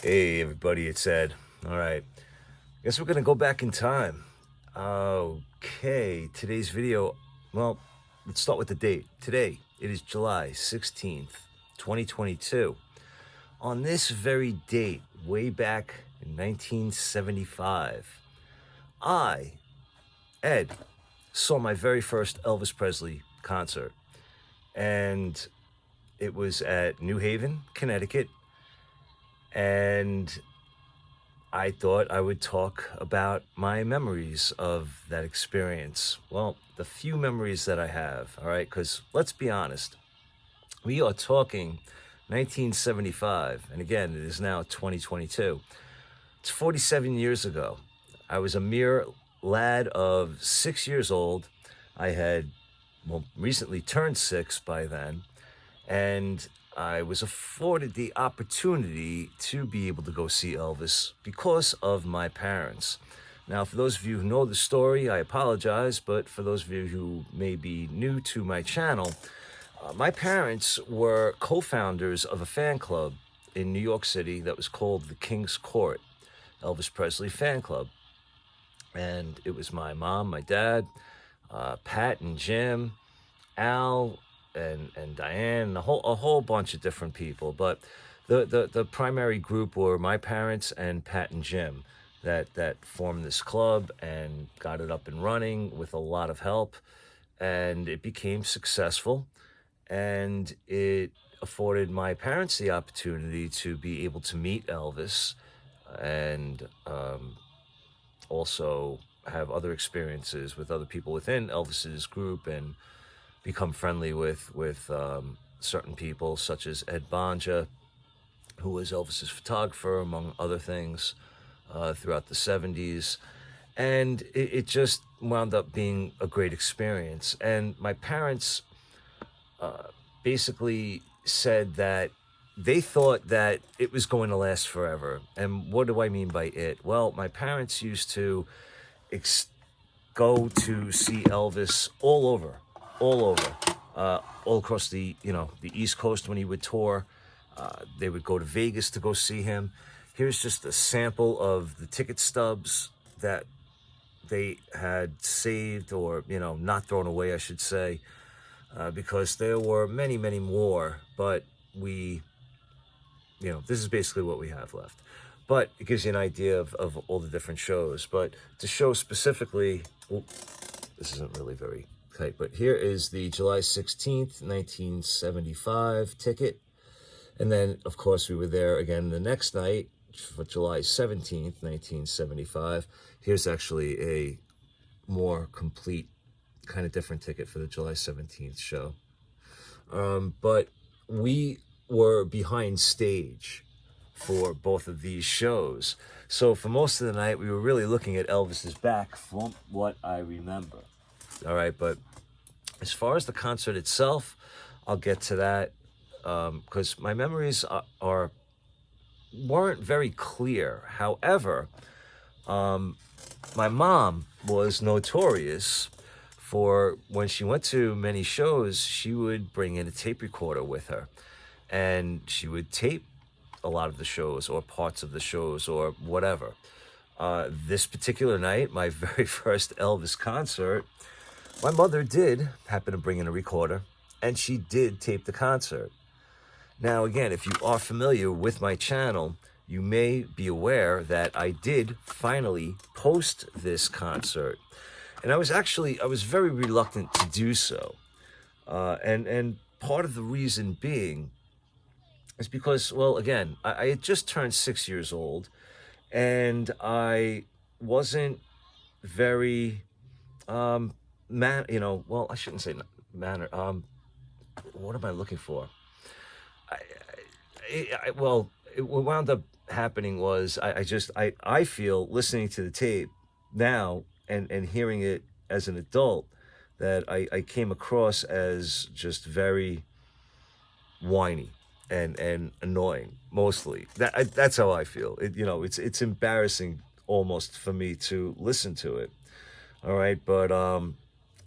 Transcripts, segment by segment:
Hey everybody, it's Ed. All right, guess we're gonna go back in time. Okay, today's video, well, let's start with the date. Today, it is July 16th, 2022. On this very date, way back in 1975, I, Ed, saw my very first Elvis Presley concert. And it was at New Haven, Connecticut. And I thought I would talk about my memories of that experience. Well, the few memories that I have, all right, because let's be honest, we are talking 1975, and again, it is now 2022. It's 47 years ago. I was a mere lad of 6 years old. I had, well, recently turned 6 by then, and I was afforded the opportunity to be able to go see Elvis because of my parents. Now, for those of you who know the story, I apologize, but for those of you who may be new to my channel, my parents were co-founders of a fan club in New York City that was called the King's Court, Elvis Presley Fan Club. And it was my mom, my dad, Pat and Jim, Al, and Diane, and a whole bunch of different people. But the primary group were my parents and Pat and Jim that formed this club and got it up and running with a lot of help. And it became successful. And it afforded my parents the opportunity to be able to meet Elvis and also have other experiences with other people within Elvis's group and become friendly with certain people such as Ed Bonja, who was Elvis's photographer, among other things, throughout the 70s. And it just wound up being a great experience. And my parents basically said that they thought that it was going to last forever. And what do I mean by it? Well, my parents used to go to see Elvis all over, all across the East Coast when he would tour. They would go to Vegas to go see him. Here's just a sample of the ticket stubs that they had saved, or not thrown away, I should say, because there were many, many more. But this is basically what we have left. But it gives you an idea of all the different shows. But to show specifically, this isn't really very tight, but here is the July 16th, 1975 ticket. And then, of course, we were there again the next night for July 17th, 1975. Here's actually a more complete, kind of different ticket for the July 17th show. But we were behind stage for both of these shows. So for most of the night, we were really looking at Elvis's back from what I remember. All right, but as far as the concert itself, I'll get to that because my memories weren't very clear. However, my mom was notorious for when she went to many shows, she would bring in a tape recorder with her, and she would tape a lot of the shows or parts of the shows or whatever. This particular night, my very first Elvis concert, my mother did happen to bring in a recorder, and she did tape the concert. Now, again, if you are familiar with my channel, you may be aware that I did finally post this concert. And I was very reluctant to do so. And part of the reason being is because, well, again, I had just turned 6 years old, and I wasn't very, well, I shouldn't say manner. What am I looking for? Well, what wound up happening was I feel, listening to the tape now and hearing it as an adult, that I came across as just very whiny and annoying, mostly. That's how I feel. It's embarrassing almost for me to listen to it. All right, but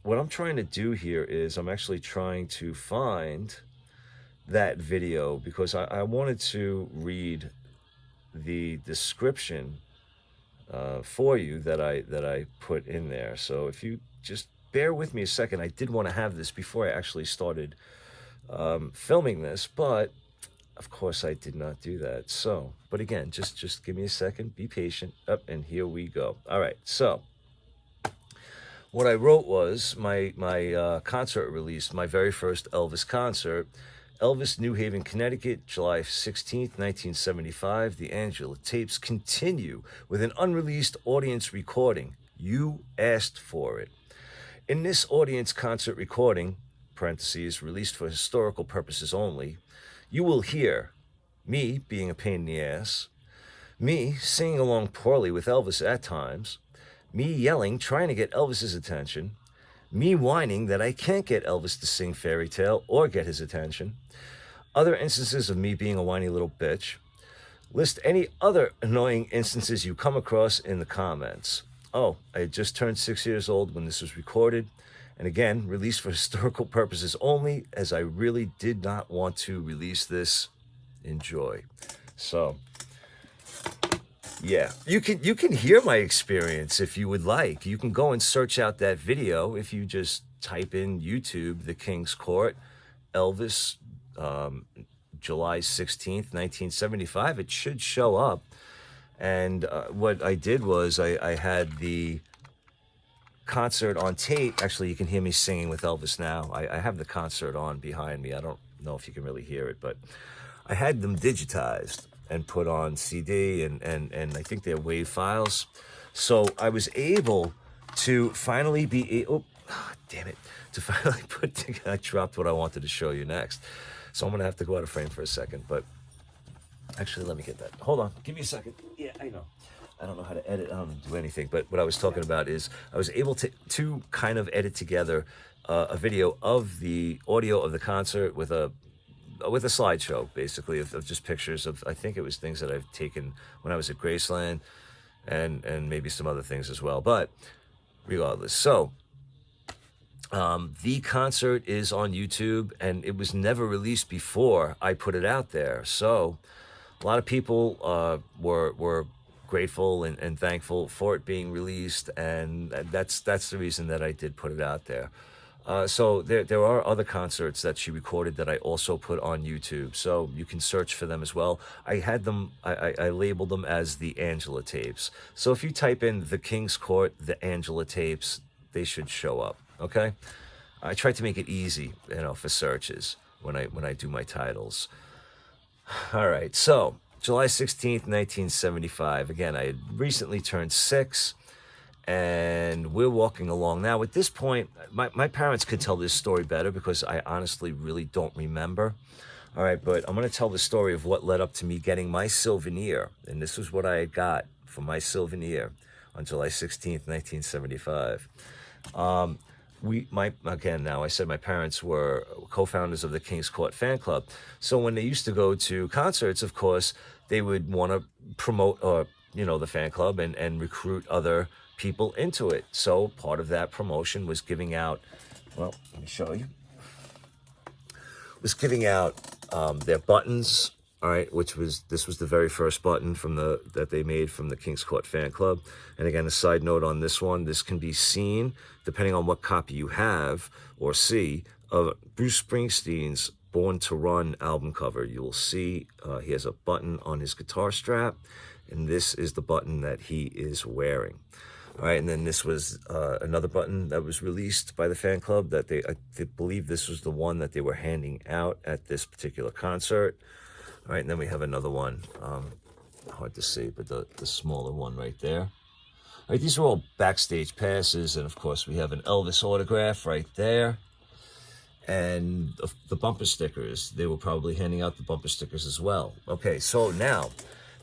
what I'm trying to do here is I'm actually trying to find that video because I wanted to read the description for you that I put in there. So if you just bear with me a second, I did want to have this before I actually started filming this, but of course I did not do that. So, but again, just give me a second, be patient. Up and here we go. All right, so what I wrote was my concert release, my very first Elvis concert, Elvis, New Haven, Connecticut, July 16th, 1975. The Angela tapes continue with an unreleased audience recording. You asked for it. In this audience concert recording, parentheses, released for historical purposes only, you will hear me being a pain in the ass, me singing along poorly with Elvis at times, me yelling, trying to get Elvis's attention, me whining that I can't get Elvis to sing Fairy Tale or get his attention, other instances of me being a whiny little bitch. List any other annoying instances you come across in the comments. Oh, I had just turned 6 years old when this was recorded, and again, released for historical purposes only, as I really did not want to release this. Enjoy. So, yeah, you can hear my experience if you would like. You can go and search out that video if you just type in YouTube, The King's Court, Elvis, July 16th, 1975. It should show up. And what I did was I had the concert on tape. Actually, you can hear me singing with Elvis now. I have the concert on behind me. I don't know if you can really hear it, but I had them digitized and put on CD, and I think they're WAV files. So I was able to finally be, damn it, to finally put together, I dropped what I wanted to show you next. So I'm going to have to go out of frame for a second, but actually, let me get that. Hold on, give me a second. Yeah, I know. I don't know how to edit. I don't do anything, but what I was talking about is I was able to kind of edit together a video of the audio of the concert with a slideshow, basically, of just pictures of, I think it was things that I've taken when I was at Graceland, and maybe some other things as well. But regardless, so the concert is on YouTube, and it was never released before I put it out there. So a lot of people were grateful and thankful for it being released, and that's the reason that I did put it out there. So there are other concerts that she recorded that I also put on YouTube, so you can search for them as well. I had them, I labeled them as the Angela tapes. So if you type in The King's Court, the Angela tapes, they should show up, okay? I try to make it easy, for searches when I do my titles. All right, so July 16th, 1975. Again, I had recently turned 6. And we're walking along. Now, at this point, my parents could tell this story better because I honestly really don't remember. All right, but I'm going to tell the story of what led up to me getting my souvenir. And this was what I had got for my souvenir on July 16th, 1975. Again, now I said my parents were co-founders of the King's Court fan club. So when they used to go to concerts, of course, they would want to promote, the fan club and recruit other people into it. So part of that promotion was giving out, well, let me show you, was giving out their buttons, all right, this was the very first button that they made from the King's Court fan club. And again, a side note on this one, this can be seen, depending on what copy you have or see, of Bruce Springsteen's Born to Run album cover. You will see he has a button on his guitar strap, and this is the button that he is wearing. All right, and then this was another button that was released by the fan club that I believe this was the one that they were handing out at this particular concert. All right, and then we have another one, hard to see, but the smaller one right there. All right, these are all backstage passes, and of course we have an Elvis autograph right there. And the bumper stickers, they were probably handing out the bumper stickers as well. Okay, so now,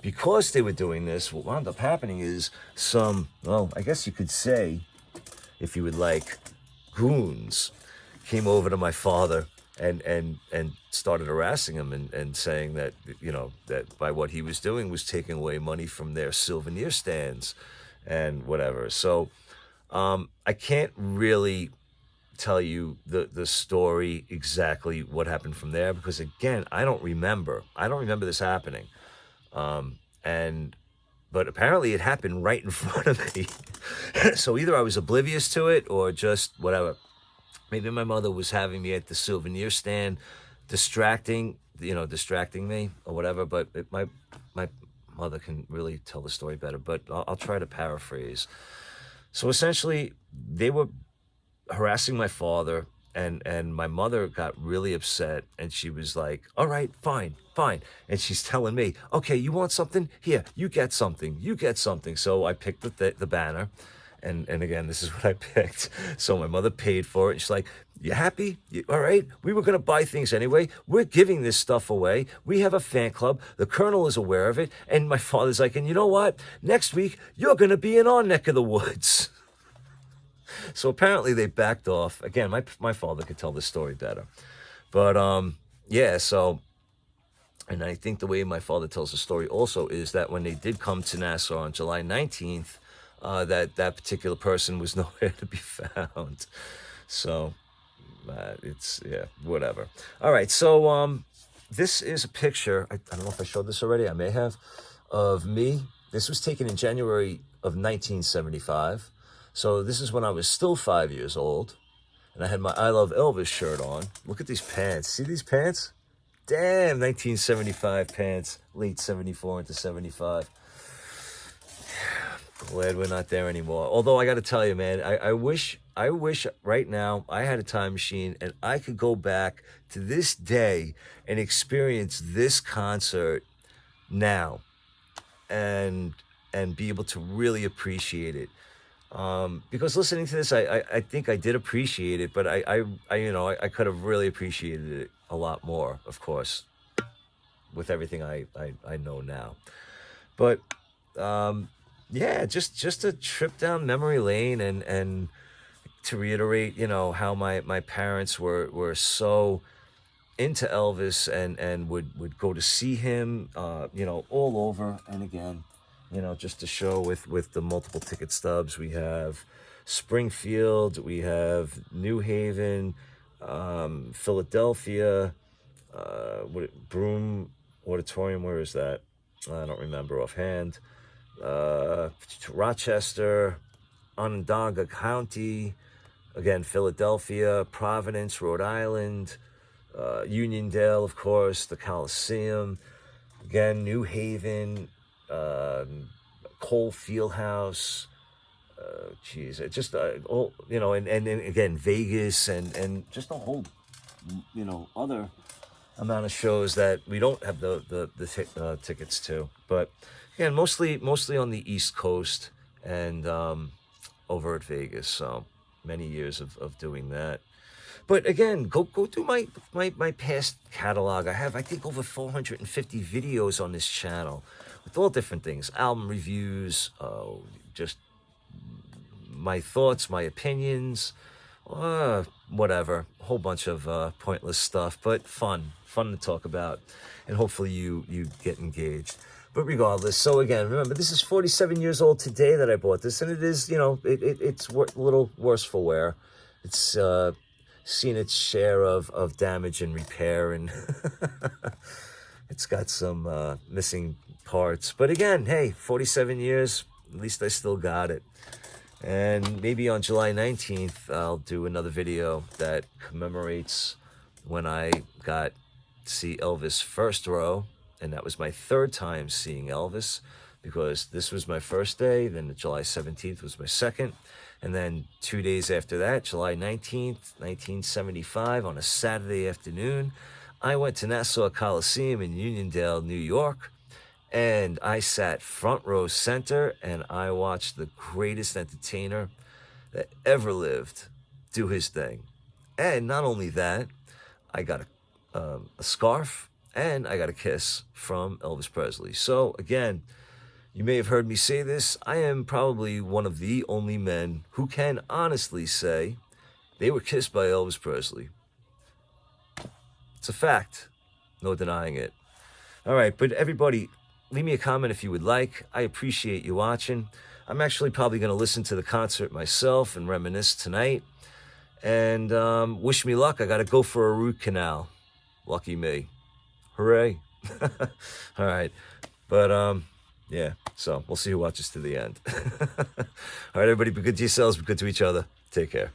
because they were doing this, what wound up happening is I guess you could say, if you would like, goons came over to my father and started harassing him and saying that, that by what he was doing was taking away money from their souvenir stands and whatever. So I can't really tell you the story exactly what happened from there because, again, I don't remember this happening. and but apparently it happened right in front of me. So either I was oblivious to it or just whatever. Maybe my mother was having me at the souvenir stand, distracting me or whatever. But my mother can really tell the story better. But I'll try to paraphrase. So essentially, they were harassing my father, and my mother got really upset, and she was like, all right, fine, fine. And she's telling me, okay, you want something? Here, you get something, you get something. So I picked the banner, and again, this is what I picked. So my mother paid for it, and she's like, you happy? All right, we were going to buy things anyway. We're giving this stuff away. We have a fan club. The colonel is aware of it. And my father's like, and you know what? Next week, you're going to be in our neck of the woods. So apparently they backed off. Again, my father could tell this story better. But yeah, so, and I think the way my father tells the story also is that when they did come to Nassau on July 19th, that particular person was nowhere to be found. So it's, yeah, whatever. All right, so this is a picture, I don't know if I showed this already, I may have, of me. This was taken in January of 1975. So this is when I was still 5 years old, and I had my I Love Elvis shirt on. Look at these pants. See these pants? Damn, 1975 pants, late 74 into 75. Glad we're not there anymore. Although I got to tell you, man, I wish right now I had a time machine and I could go back to this day and experience this concert now and be able to really appreciate it. Because listening to this, I think I did appreciate it, but I could have really appreciated it a lot more, of course, with everything I know now. But yeah, just a trip down memory lane, and to reiterate, how my parents were so into Elvis and would go to see him, all over. And again, just to show with the multiple ticket stubs, we have Springfield, we have New Haven, Philadelphia, Broome Auditorium, where is that? I don't remember offhand. Rochester, Onondaga County, again, Philadelphia, Providence, Rhode Island, Uniondale, of course, the Coliseum, again, New Haven, Cole Fieldhouse, it just all, and again, Vegas, and just a whole other amount of shows that we don't have the tickets to. But again, mostly on the East Coast and over at Vegas. So many years of doing that. But again, go through my past catalog. I have, I think, over 450 videos on this channel with all different things, album reviews, just my thoughts, my opinions, whatever, a whole bunch of pointless stuff, but fun to talk about, and hopefully you get engaged. But regardless, so again, remember, this is 47 years old today that I bought this, and it is, it's a little worse for wear. It's seen its share of damage and repair, and it's got some missing parts. But again, hey, 47 years, at least I still got it. And maybe on July 19th, I'll do another video that commemorates when I got to see Elvis first row, and that was my third time seeing Elvis, because this was my first day, then July 17th was my second, and then 2 days after that, July 19th, 1975, on a Saturday afternoon, I went to Nassau Coliseum in Uniondale, New York, and I sat front row center, and I watched the greatest entertainer that ever lived do his thing. And not only that, I got a scarf, and I got a kiss from Elvis Presley. So again, you may have heard me say this, I am probably one of the only men who can honestly say they were kissed by Elvis Presley. It's a fact, no denying it. All right, but everybody, leave me a comment if you would like. I appreciate you watching. I'm actually probably going to listen to the concert myself and reminisce tonight. And wish me luck. I got to go for a root canal. Lucky me. Hooray. All right. But Yeah. So we'll see who watches to the end. All right, everybody, be good to yourselves, be good to each other. Take care.